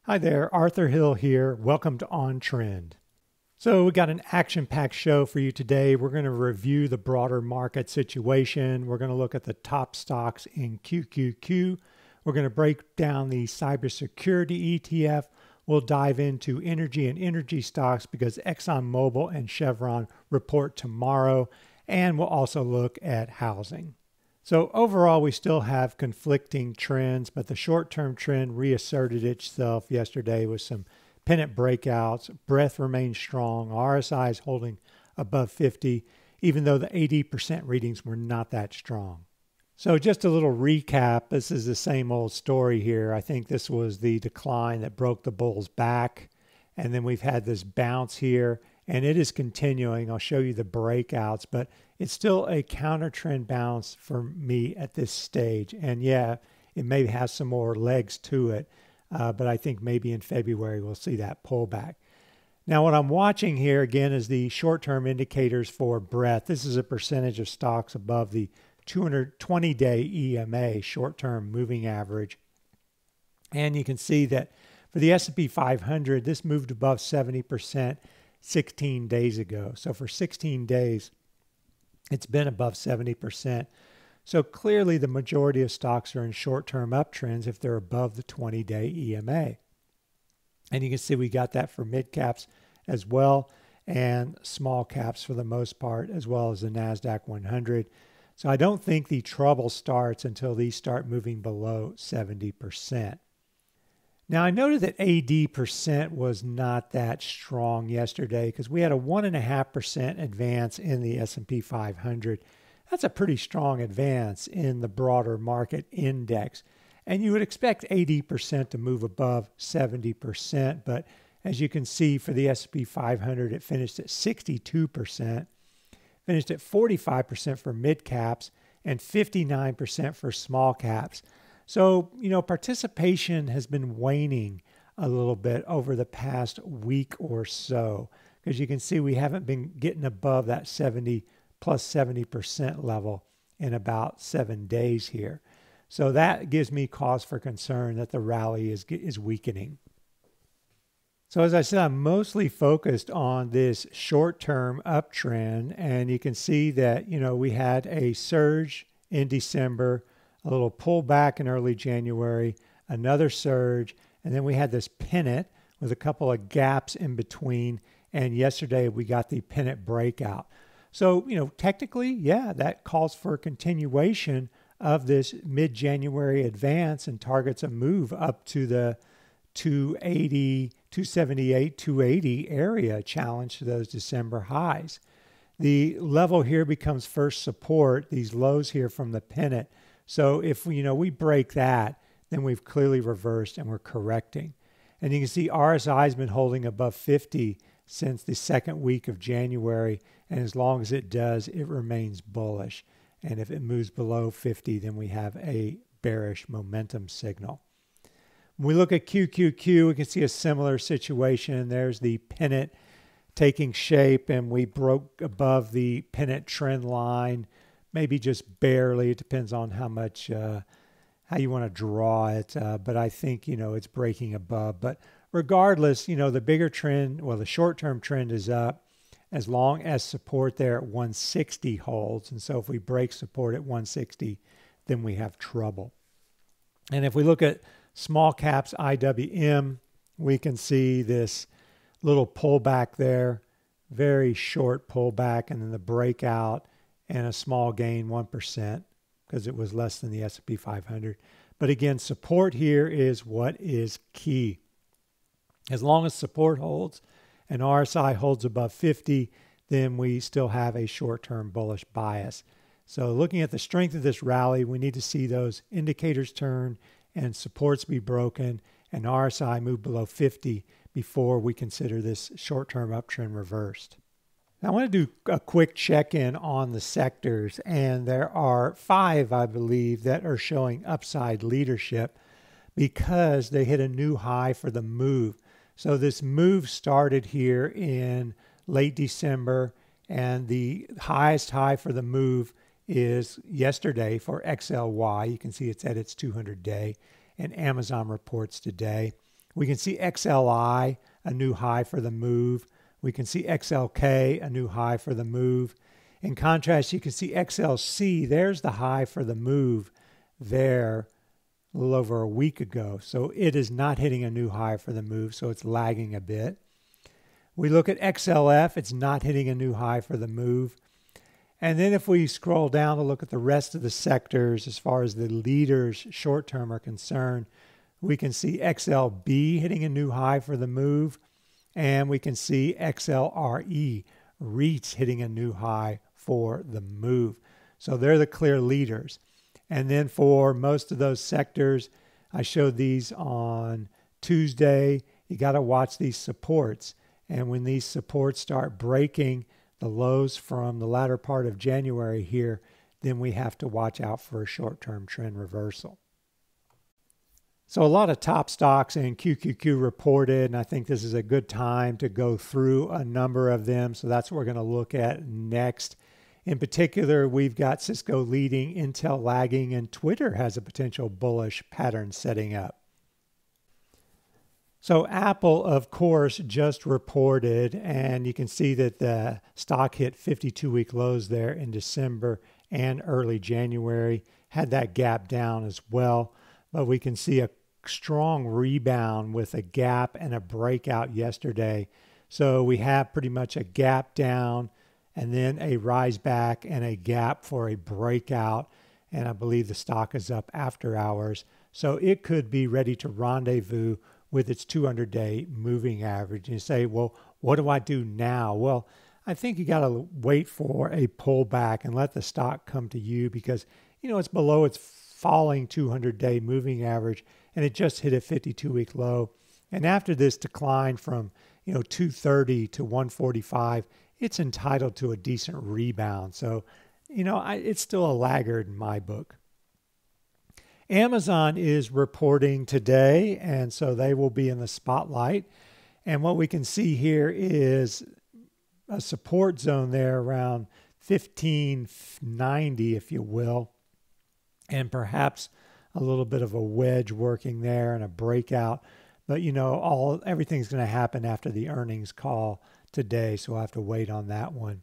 Hi there, Arthur Hill here. Welcome to On Trend. So we got an action-packed show for you today. We're going to review the broader market situation. We're going to look at the top stocks in QQQ. We're going to break down the cybersecurity ETF. We'll dive into energy and energy stocks because Exxon Mobil and Chevron report tomorrow. And we'll also look at housing. So overall, we still have conflicting trends, but the short-term trend reasserted itself yesterday with some Pennant breakouts. Breadth remains strong. RSI is holding above 50, even though the 80% readings were not that strong. So just a little recap. This is the same old story here. I think this was the decline that broke the bull's back. And then we've had this bounce here, and it is continuing. I'll show you the breakouts, but it's still a counter trend bounce for me at this stage. And yeah, it may have some more legs to it, but I think maybe in February we'll see that pullback. Now, what I'm watching here again is the short-term indicators for breadth. This is a percentage of stocks above the 220-day EMA, short-term moving average. And you can see that for the S&P 500, this moved above 70% 16 days ago. So for 16 days, it's been above 70%. So clearly the majority of stocks are in short-term uptrends if they're above the 20-day EMA. And you can see we got that for mid caps as well and small caps for the most part, as well as the NASDAQ 100. So I don't think the trouble starts until these start moving below 70%. Now, I noted that AD percent was not that strong yesterday because we had a 1.5% advance in the S&P 500. That's a pretty strong advance in the broader market index. And you would expect AD percent to move above 70%. But as you can see, for the S&P 500, it finished at 62%, finished at 45% for mid caps, and 59% for small caps. So, participation has been waning a little bit over the past week or so, because you can see we haven't been getting above that 70% level in about 7 days here. So that gives me cause for concern that the rally is weakening. So as I said, I'm mostly focused on this short-term uptrend, and you can see that, we had a surge in December, a little pullback in early January, another surge, and then we had this pennant with a couple of gaps in between, and yesterday we got the pennant breakout. So, technically, yeah, that calls for a continuation of this mid-January advance and targets a move up to the 280, 278, 280 area challenge to those December highs. The level here becomes first support, these lows here from the pennant. So if we break that, then we've clearly reversed and we're correcting. And you can see RSI has been holding above 50 since the second week of January. And as long as it does, it remains bullish. And if it moves below 50, then we have a bearish momentum signal. When we look at QQQ, we can see a similar situation. There's the pennant taking shape, and we broke above the pennant trend line. Maybe just barely. It depends on how much, how you want to draw it. But I think, it's breaking above. But regardless, the bigger trend, well, the short-term trend is up as long as support there at 160 holds. And so if we break support at 160, then we have trouble. And if we look at small caps IWM, we can see this little pullback there, very short pullback, and then the breakout, and a small gain, 1%, because it was less than the S&P 500. But again, support here is what is key. As long as support holds and RSI holds above 50, then we still have a short-term bullish bias. So looking at the strength of this rally, we need to see those indicators turn and supports be broken and RSI move below 50 before we consider this short-term uptrend reversed. Now, I want to do a quick check-in on the sectors, and there are 5, I believe, that are showing upside leadership because they hit a new high for the move. So this move started here in late December, and the highest high for the move is yesterday for XLY. You can see it's at its 200-day, and Amazon reports today. We can see XLI, a new high for the move. We can see XLK, a new high for the move. In contrast, you can see XLC, there's the high for the move there a little over a week ago. So it is not hitting a new high for the move, so it's lagging a bit. We look at XLF, it's not hitting a new high for the move. And then if we scroll down to look at the rest of the sectors as far as the leaders short term are concerned, we can see XLB hitting a new high for the move, and we can see XLRE, REITs, hitting a new high for the move. So they're the clear leaders. And then for most of those sectors, I showed these on Tuesday. You got to watch these supports. And when these supports start breaking the lows from the latter part of January here, then we have to watch out for a short-term trend reversal. So a lot of top stocks in QQQ reported, and I think this is a good time to go through a number of them. So that's what we're going to look at next. In particular, we've got Cisco leading, Intel lagging, and Twitter has a potential bullish pattern setting up. So Apple, of course, just reported, and you can see that the stock hit 52-week lows there in December and early January, had that gap down as well. But we can see a strong rebound with a gap and a breakout yesterday. So we have pretty much a gap down and then a rise back and a gap for a breakout. And I believe the stock is up after hours. So it could be ready to rendezvous with its 200-day moving average. And you say, well, what do I do now? Well, I think you got to wait for a pullback and let the stock come to you because, it's below its falling 200-day moving average, and it just hit a 52-week low. And after this decline from, 230 to 145, it's entitled to a decent rebound. So, it's still a laggard in my book. Amazon is reporting today, and so they will be in the spotlight. And what we can see here is a support zone there around 1590, if you will, and perhaps a little bit of a wedge working there and a breakout. But, everything's going to happen after the earnings call today, so we'll have to wait on that one.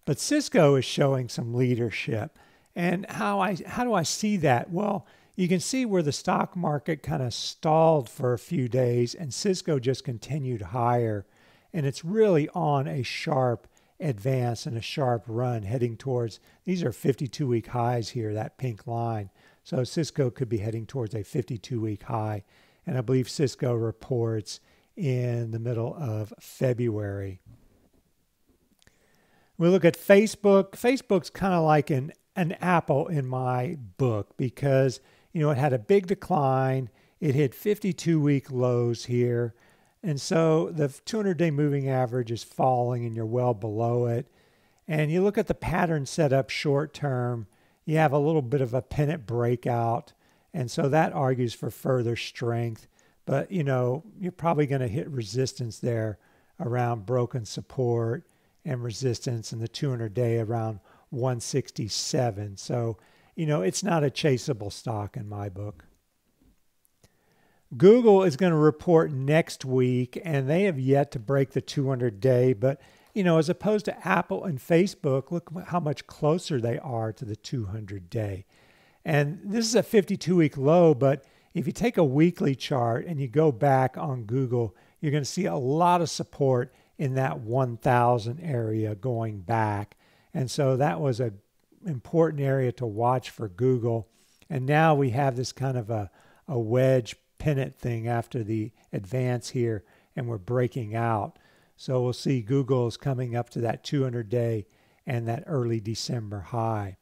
But Cisco is showing some leadership. And how do I see that? Well, you can see where the stock market kind of stalled for a few days and Cisco just continued higher. And it's really on a sharp advance and a sharp run heading towards, these are 52-week highs here, that pink line. So Cisco could be heading towards a 52-week high. And I believe Cisco reports in the middle of February. We look at Facebook. Facebook's kind of like an Apple in my book because, it had a big decline. It hit 52-week lows here. And so the 200-day moving average is falling and you're well below it. And you look at the pattern set up short term, you have a little bit of a pennant breakout. And so that argues for further strength. But, you're probably going to hit resistance there around broken support and resistance in the 200-day around 167. So, it's not a chaseable stock in my book. Google is going to report next week, and they have yet to break the 200-day. But, as opposed to Apple and Facebook, look how much closer they are to the 200-day. And this is a 52-week low, but if you take a weekly chart and you go back on Google, you're going to see a lot of support in that 1,000 area going back. And so that was an important area to watch for Google. And now we have this kind of a wedge pennant thing after the advance here, and we're breaking out. So we'll see Google is coming up to that 200-day and that early December high.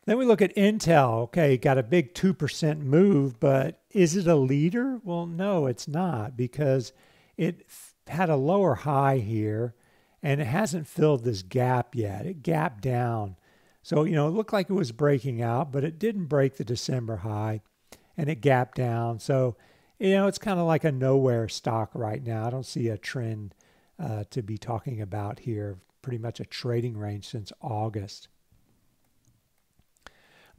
Then we look at Intel. Okay, got a big 2% move, but is it a leader? Well, no, it's not because it had a lower high here and it hasn't filled this gap yet. It gapped down. So, it looked like it was breaking out, but it didn't break the December high and it gapped down. So, it's kind of like a nowhere stock right now. I don't see a trend to be talking about here. Pretty much a trading range since August.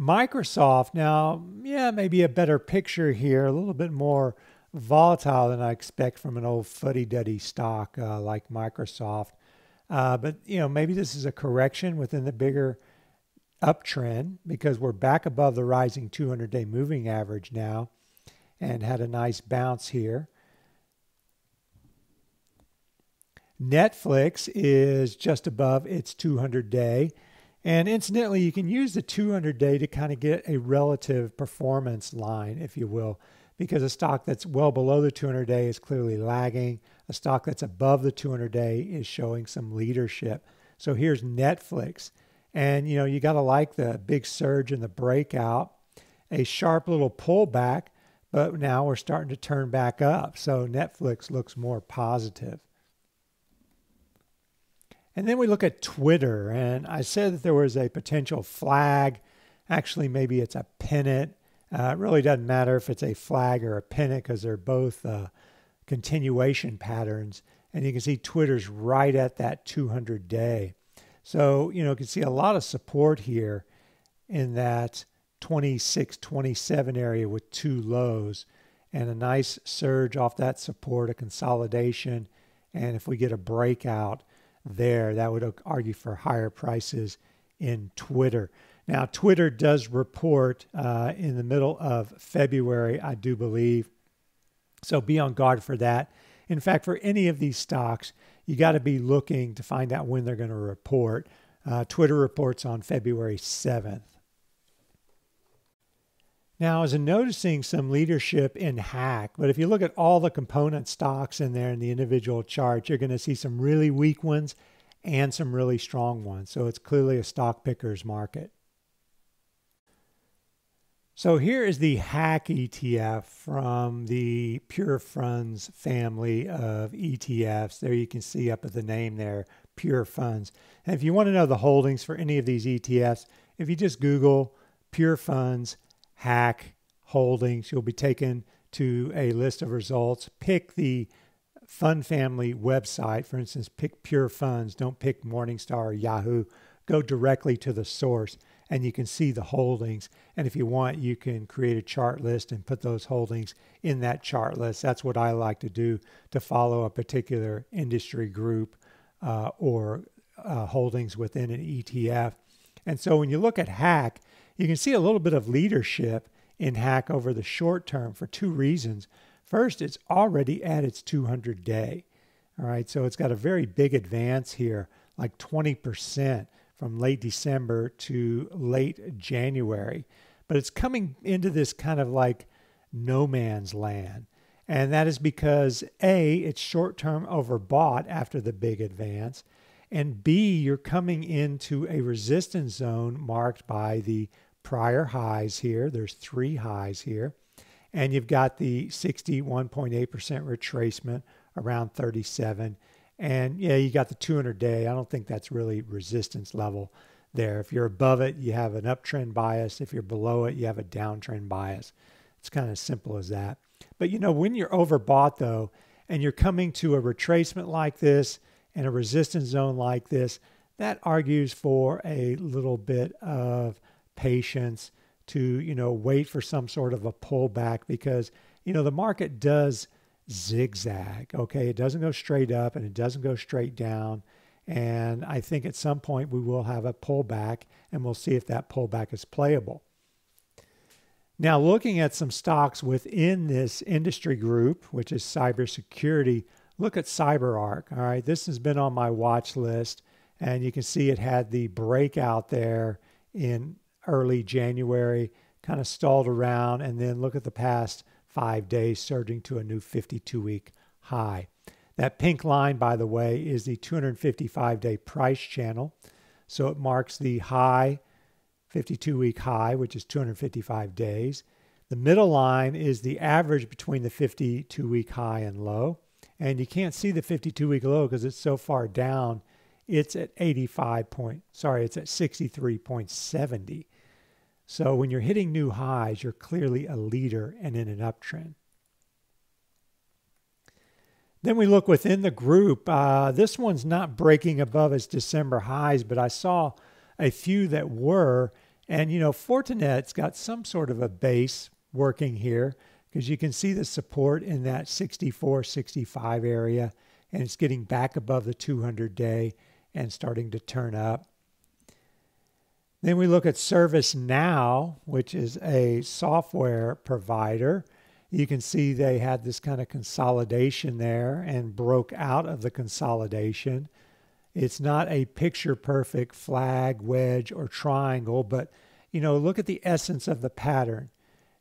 Microsoft, now, maybe a better picture here, a little bit more volatile than I expect from an old fuddy-duddy stock like Microsoft. But, maybe this is a correction within the bigger uptrend because we're back above the rising 200-day moving average now and had a nice bounce here. Netflix is just above its 200-day. And incidentally, you can use the 200-day to kind of get a relative performance line, if you will, because a stock that's well below the 200-day is clearly lagging. A stock that's above the 200-day is showing some leadership. So here's Netflix. And, you got to like the big surge in the breakout, a sharp little pullback, but now we're starting to turn back up. So Netflix looks more positive. And then we look at Twitter, and I said that there was a potential flag. Actually, maybe it's a pennant. It really doesn't matter if it's a flag or a pennant because they're both continuation patterns. And you can see Twitter's right at that 200-day. So, you can see a lot of support here in that 26, 27 area with two lows and a nice surge off that support, a consolidation. And if we get a breakout there, that would argue for higher prices in Twitter. Now, Twitter does report in the middle of February, I do believe. So be on guard for that. In fact, for any of these stocks, you got to be looking to find out when they're going to report. Twitter reports on February 7th. Now, I was noticing some leadership in Hack, but if you look at all the component stocks in there in the individual charts, you're going to see some really weak ones and some really strong ones. So it's clearly a stock picker's market. So here is the Hack ETF from the Pure Funds family of ETFs. There you can see up at the name there, Pure Funds. And if you want to know the holdings for any of these ETFs, if you just Google Pure Funds Hack holdings, you'll be taken to a list of results. Pick the fund family website. For instance, pick Pure Funds. Don't pick Morningstar or Yahoo. Go directly to the source and you can see the holdings. And if you want, you can create a chart list and put those holdings in that chart list. That's what I like to do to follow a particular industry group or holdings within an ETF. And so when you look at Hack, you can see a little bit of leadership in Hack over the short term for two reasons. First, it's already at its 200-day. All right, so it's got a very big advance here, like 20% from late December to late January. But it's coming into this kind of like no man's land. And that is because A, it's short-term overbought after the big advance, and B, you're coming into a resistance zone marked by the prior highs here. There's three highs here. And you've got the 61.8% retracement around 37. And yeah, you got the 200-day. I don't think that's really resistance level there. If you're above it, you have an uptrend bias. If you're below it, you have a downtrend bias. It's kind of simple as that. But when you're overbought though, and you're coming to a retracement like this and a resistance zone like this, that argues for a little bit of patience to, wait for some sort of a pullback because, the market does zigzag, okay? It doesn't go straight up and it doesn't go straight down. And I think at some point we will have a pullback and we'll see if that pullback is playable. Now, looking at some stocks within this industry group, which is cybersecurity, look at CyberArk, all right? This has been on my watch list and you can see it had the breakout there in early January, kind of stalled around, and then look at the past 5 days surging to a new 52-week high. That pink line, by the way, is the 255-day price channel. So it marks the high, 52-week high, which is 255 days. The middle line is the average between the 52-week high and low. And you can't see the 52-week low because it's so far down. It's at it's at 63.70. So when you're hitting new highs, you're clearly a leader and in an uptrend. Then we look within the group. This one's not breaking above its December highs, but I saw a few that were. And, Fortinet's got some sort of a base working here. You because you can see the support in that 64, 65 area, and it's getting back above the 200-day and starting to turn up. Then we look at ServiceNow, which is a software provider. You can see they had this kind of consolidation there and broke out of the consolidation. It's not a picture-perfect flag, wedge, or triangle, but look at the essence of the pattern.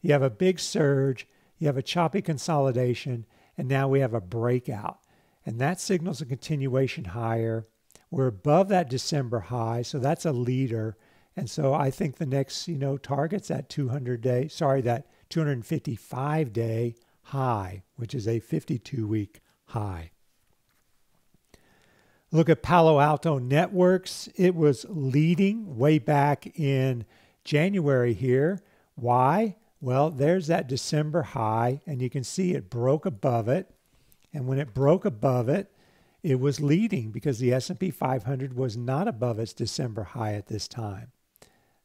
You have a big surge, you have a choppy consolidation, and now we have a breakout. And that signals a continuation higher. We're above that December high, so that's a leader. And so I think the next, target's that 255-day high, which is a 52-week high. Look at Palo Alto Networks. It was leading way back in January here. Why? Well, there's that December high, and you can see it broke above it. And when it broke above it, it was leading because the S&P 500 was not above its December high at this time.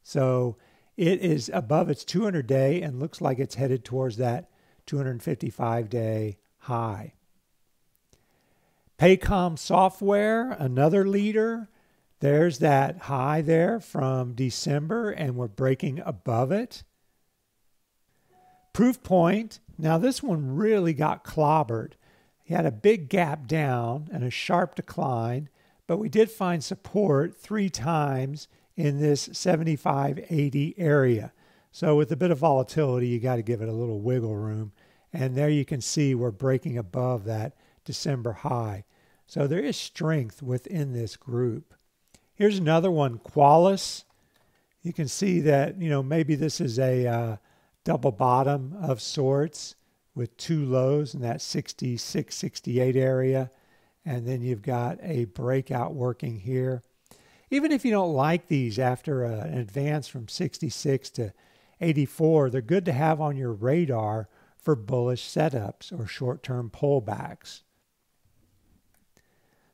So it is above its 200-day and looks like it's headed towards that 255-day high. Paycom Software, another leader. There's that high there from December, and we're breaking above it. Proofpoint, now this one really got clobbered. He had a big gap down and a sharp decline, but we did find support 3 times in this 75-80 area. So with a bit of volatility, you got to give it a little wiggle room. And there you can see we're breaking above that December high. So there is strength within this group. Here's another one, Qualys. You can see that, maybe this is a double bottom of sorts with 2 lows in that 66, 68 area. And then you've got a breakout working here. Even if you don't like these after an advance from 66 to 84, they're good to have on your radar for bullish setups or short-term pullbacks.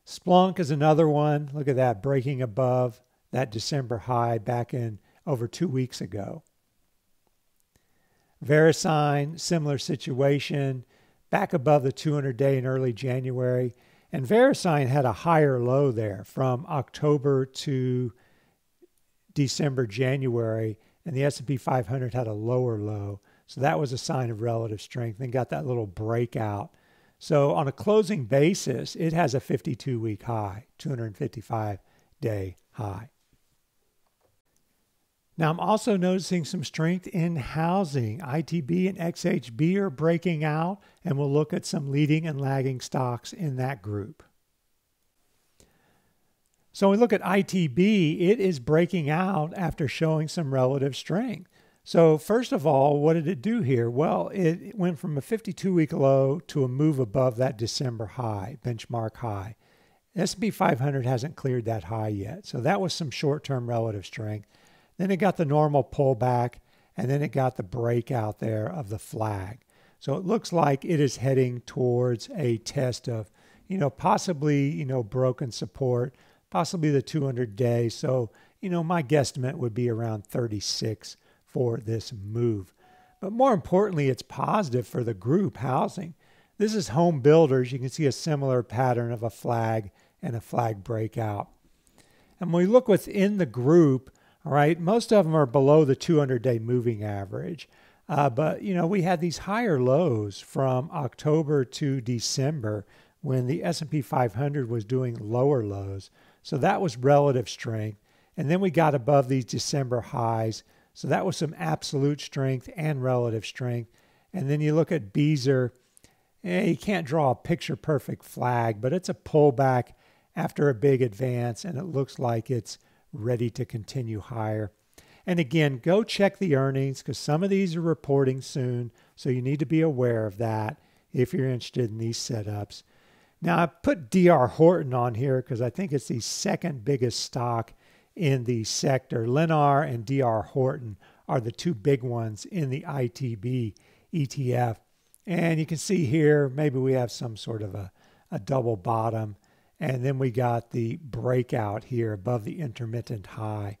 Splunk is another one. Look at that, breaking above that December high back in over 2 weeks ago. VeriSign, similar situation, back above the 200-day in early January. And VeriSign had a higher low there from October to December, January, and the S&P 500 had a lower low. So that was a sign of relative strength. Then got that little breakout. So on a closing basis, it has a 52-week high, 255-day high. Now I'm also noticing some strength in housing. ITB and XHB are breaking out, and we'll look at some leading and lagging stocks in that group. So when we look at ITB, it is breaking out after showing some relative strength. So first of all, what did it do here? Well, it went from a 52-week low to a move above that December high, benchmark high. S&P 500 hasn't cleared that high yet. So that was some short-term relative strength. Then it got the normal pullback, and then it got the breakout there of the flag. So it looks like it is heading towards a test of, possibly, broken support, possibly the 200-day. So, my guesstimate would be around 36 for this move. But more importantly, it's positive for the group housing. This is home builders. You can see a similar pattern of a flag and a flag breakout. And when we look within the group, all right, most of them are below the 200-day moving average. But, we had these higher lows from October to December when the S&P 500 was doing lower lows. So that was relative strength. And then we got above these December highs. So that was some absolute strength and relative strength. And then you look at Beezer. You can't draw a picture-perfect flag, but it's a pullback after a big advance, and it looks like it's ready to continue higher. And again, go check the earnings because some of these are reporting soon, so you need to be aware of that if you're interested in these setups. Now, I put DR Horton on here because I think it's the second biggest stock in the sector. Lennar and DR Horton are the 2 big ones in the ITB ETF. And you can see here, maybe we have some sort of a double bottom. And then we got the breakout here above the intermittent high.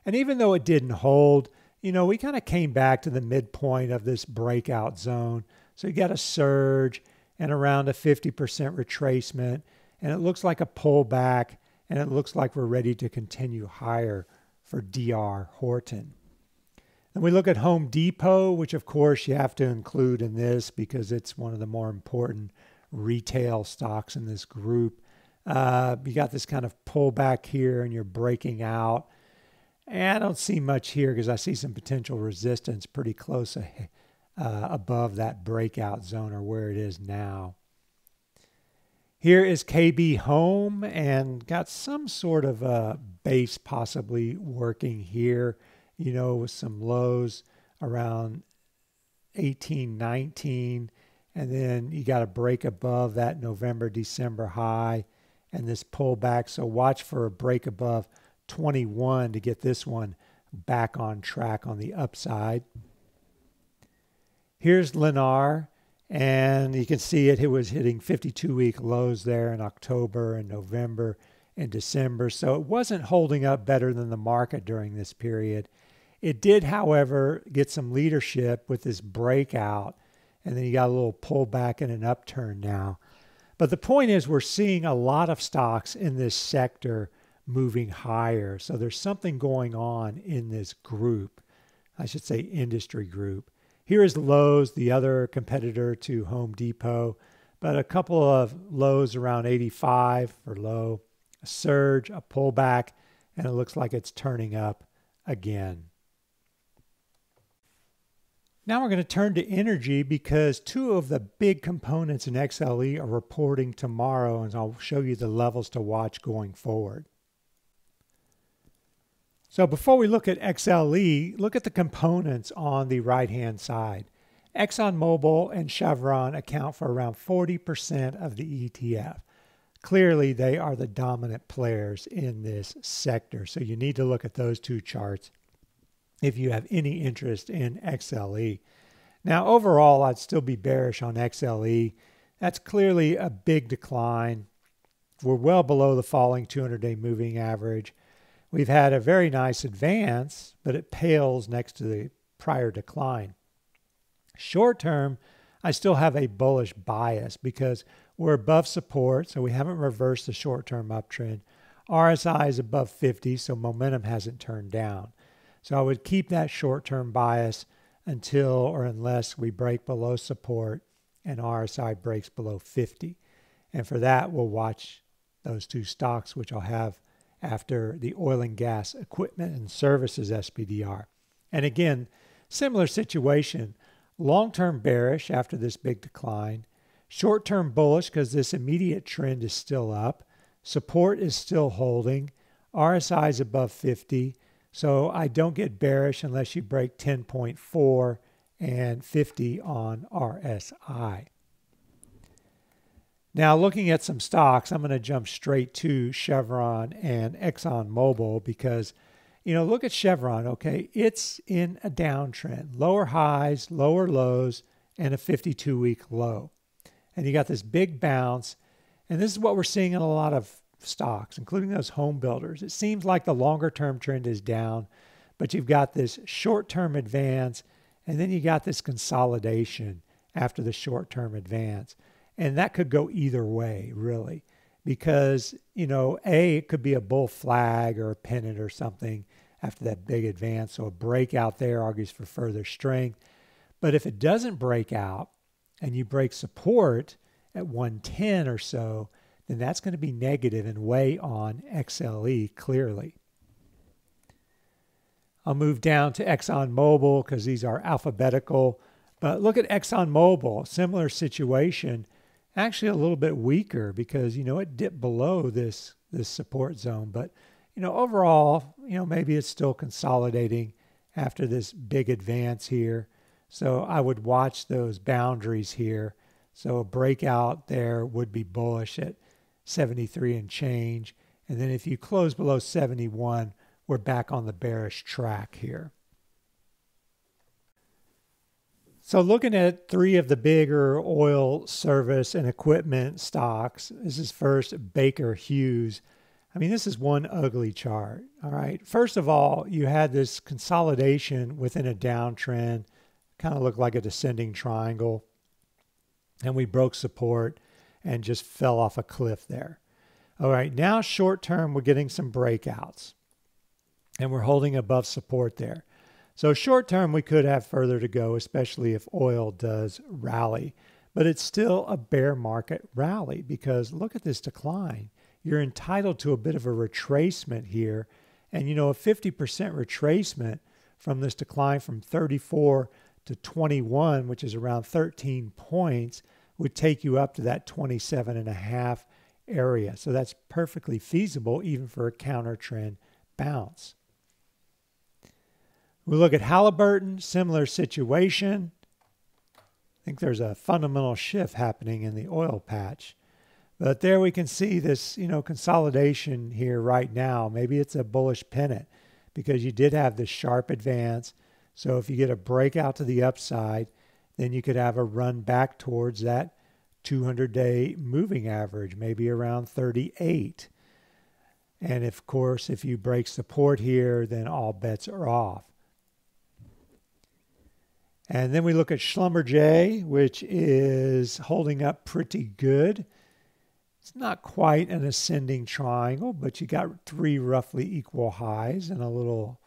And even though it didn't hold, we kind of came back to the midpoint of this breakout zone. So you got a surge and around a 50% retracement, and it looks like a pullback, and it looks like we're ready to continue higher for DR Horton. Then we look at Home Depot, which of course you have to include in this because it's one of the more important retail stocks in this group. You got this kind of pullback here and you're breaking out. And I don't see much here because I see some potential resistance pretty close above that breakout zone or where it is now. Here is KB Home and got some sort of a base possibly working here, you know, with some lows around 18, 19. And then you got a break above that November, December high and this pullback. So watch for a break above 21 to get this one back on track on the upside. Here's Lennar, and you can see it was hitting 52-week lows there in October and November and December. So it wasn't holding up better than the market during this period. It did, however, get some leadership with this breakout, and then you got a little pullback and an upturn now. But the point is we're seeing a lot of stocks in this sector moving higher. So there's something going on in this group, I should say industry group. Here is Lowe's, the other competitor to Home Depot, but a couple of lows around 85 for low, a surge, a pullback, and it looks like it's turning up again. Now we're going to turn to energy because two of the big components in XLE are reporting tomorrow, and I'll show you the levels to watch going forward. So before we look at XLE, look at the components on the right-hand side. Exxon Mobil and Chevron account for around 40% of the ETF. Clearly, they are the dominant players in this sector. So you need to look at those two charts if you have any interest in XLE. Now, overall, I'd still be bearish on XLE. That's clearly a big decline. We're well below the falling 200-day moving average. We've had a very nice advance, but it pales next to the prior decline. Short term, I still have a bullish bias because we're above support, so we haven't reversed the short-term uptrend. RSI is above 50, so momentum hasn't turned down. So I would keep that short-term bias until or unless we break below support and RSI breaks below 50. And for that, we'll watch those two stocks, which I'll have after the oil and gas equipment and services SPDR. And again, similar situation, long-term bearish after this big decline, short-term bullish because this immediate trend is still up, support is still holding, RSI is above 50, so I don't get bearish unless you break 10.4 and 50 on RSI. Now, looking at some stocks, I'm going to jump straight to Chevron and Exxon Mobil because, you know, look at Chevron, okay? It's in a downtrend, lower highs, lower lows, and a 52-week low. And you got this big bounce, and this is what we're seeing in a lot of stocks, including those home builders. It seems like the longer-term trend is down, but you've got this short-term advance, and then you got this consolidation after the short-term advance. And that could go either way, really, because, you know, it could be a bull flag or a pennant or something after that big advance. So a breakout there argues for further strength. But if it doesn't break out and you break support at 110 or so, then that's going to be negative and weigh on XLE clearly. I'll move down to Exxon Mobil because these are alphabetical. But look at Exxon Mobil, similar situation. Actually a little bit weaker because, you know, it dipped below this support zone. But, you know, overall, you know, maybe it's still consolidating after this big advance here. So I would watch those boundaries here. So a breakout there would be bullish at 73 and change. And then if you close below 71, we're back on the bearish track here. So looking at three of the bigger oil service and equipment stocks, this is first Baker Hughes. I mean, this is one ugly chart, all right? First of all, you had this consolidation within a downtrend, kind of looked like a descending triangle. and we broke support and just fell off a cliff there. All right, now short term, we're getting some breakouts and we're holding above support there. So short term, we could have further to go, especially if oil does rally. But it's still a bear market rally because look at this decline. You're entitled to a bit of a retracement here. And you know, a 50% retracement from this decline from 34 to 21, which is around 13 points, would take you up to that 27.5 area. So that's perfectly feasible even for a counter trend bounce. We look at Halliburton, similar situation. I think there's a fundamental shift happening in the oil patch. But there we can see this, consolidation here right now. Maybe it's a bullish pennant because you did have this sharp advance. So if you get a breakout to the upside, then you could have a run back towards that 200-day moving average, maybe around 38. And of course, if you break support here, then all bets are off. And then we look at Schlumberger, which is holding up pretty good. It's not quite an ascending triangle, but you got 3 roughly equal highs and a little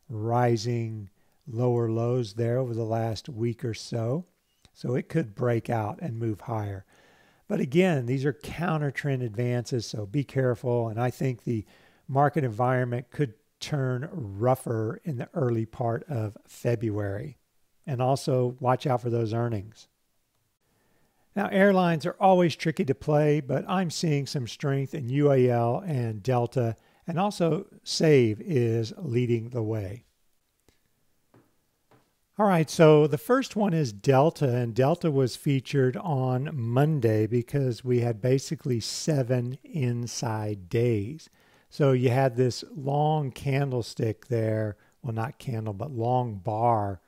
rising lower lows there over the last week or so. So it could break out and move higher. But again, these are counter trend advances, so be careful. And I think the market environment could turn rougher in the early part of February. And also watch out for those earnings. Now, airlines are always tricky to play, but I'm seeing some strength in UAL and Delta, and also SAVE is leading the way. All right, so the first one is Delta, and Delta was featured on Monday because we had basically 7 inside days. So you had this long candlestick there, well, not candle, but long bar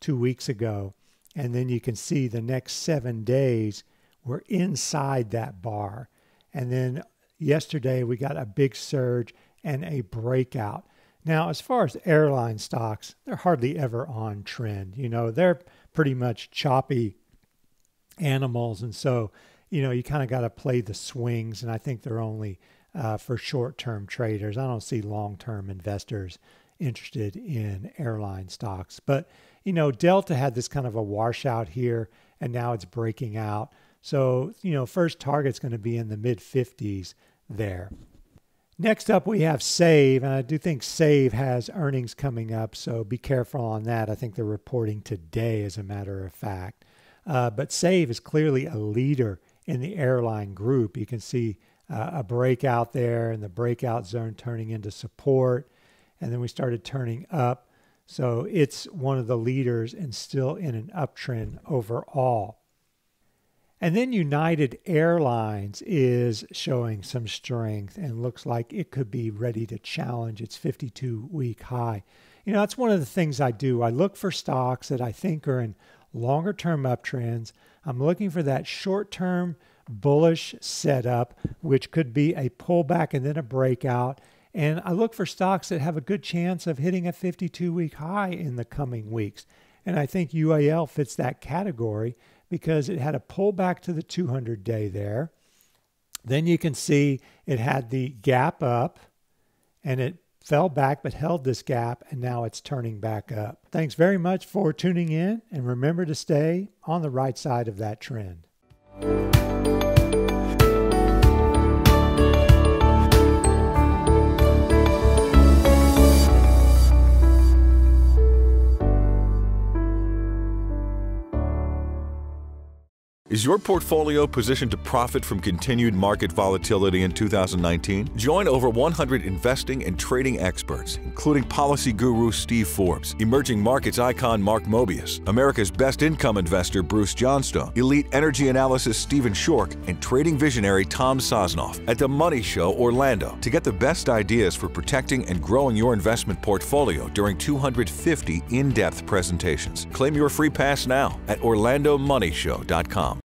2 weeks ago. And then you can see the next 7 days were inside that bar. And then yesterday we got a big surge and a breakout. Now, as far as airline stocks, they're hardly ever on trend. They're pretty much choppy animals. And so, you kind of got to play the swings. And I think they're only for short-term traders. I don't see long-term investors interested in airline stocks. But, Delta had this kind of a washout here, and now it's breaking out. So, first target's going to be in the mid-50s there. Next up, we have SAVE, and I do think SAVE has earnings coming up, so be careful on that. I think they're reporting today, as a matter of fact. But SAVE is clearly a leader in the airline group. You can see a breakout there, and the breakout zone turning into support, and then we started turning up. So it's one of the leaders and still in an uptrend overall. And then United Airlines is showing some strength and looks like it could be ready to challenge its 52-week high. That's one of the things I do. I look for stocks that I think are in longer-term uptrends. I'm looking for that short-term bullish setup, which could be a pullback and then a breakout. And I look for stocks that have a good chance of hitting a 52-week high in the coming weeks. And I think UAL fits that category because it had a pullback to the 200-day there. Then you can see it had the gap up and it fell back but held this gap, and now it's turning back up. Thanks very much for tuning in, and remember to stay on the right side of that trend. Is your portfolio positioned to profit from continued market volatility in 2019? Join over 100 investing and trading experts, including policy guru Steve Forbes, emerging markets icon Mark Mobius, America's best income investor Bruce Johnstone, elite energy analysis Stephen Schork, and trading visionary Tom Sosnoff at The Money Show Orlando to get the best ideas for protecting and growing your investment portfolio during 250 in-depth presentations. Claim your free pass now at orlandomoneyshow.com.